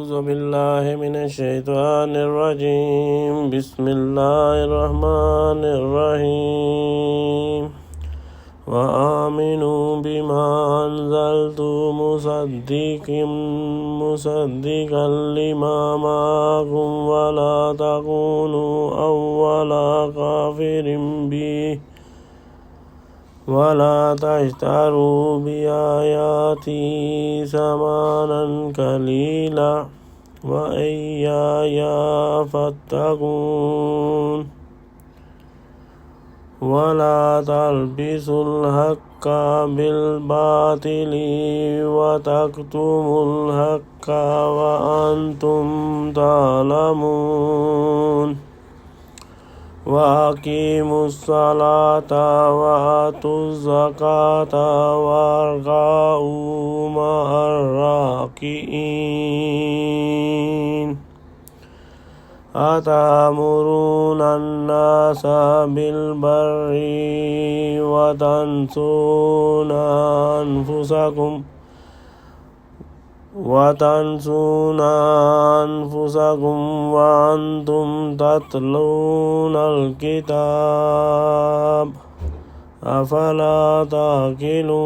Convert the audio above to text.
أعوذ بالله من الشيطان الرجيم. بسم الله الرحمن الرحيم. وآمنوا بما أنزلت مصدقا لما معكم ولا تكونوا أول كافر به ولا تشتروا بآياتي ثمنا قليلا وإياي فاتقون. ولا تلبسوا الحق بالباطل وتكتموا الحق وأنتم تعلمون. وأقيموا الصلاة وآتوا الزكاة واركعوا مع الراكعين. أتأمرون الناس بالبر وتنسون أنفسكم وأنتم تتلون الكتاب أفلا تعقلون.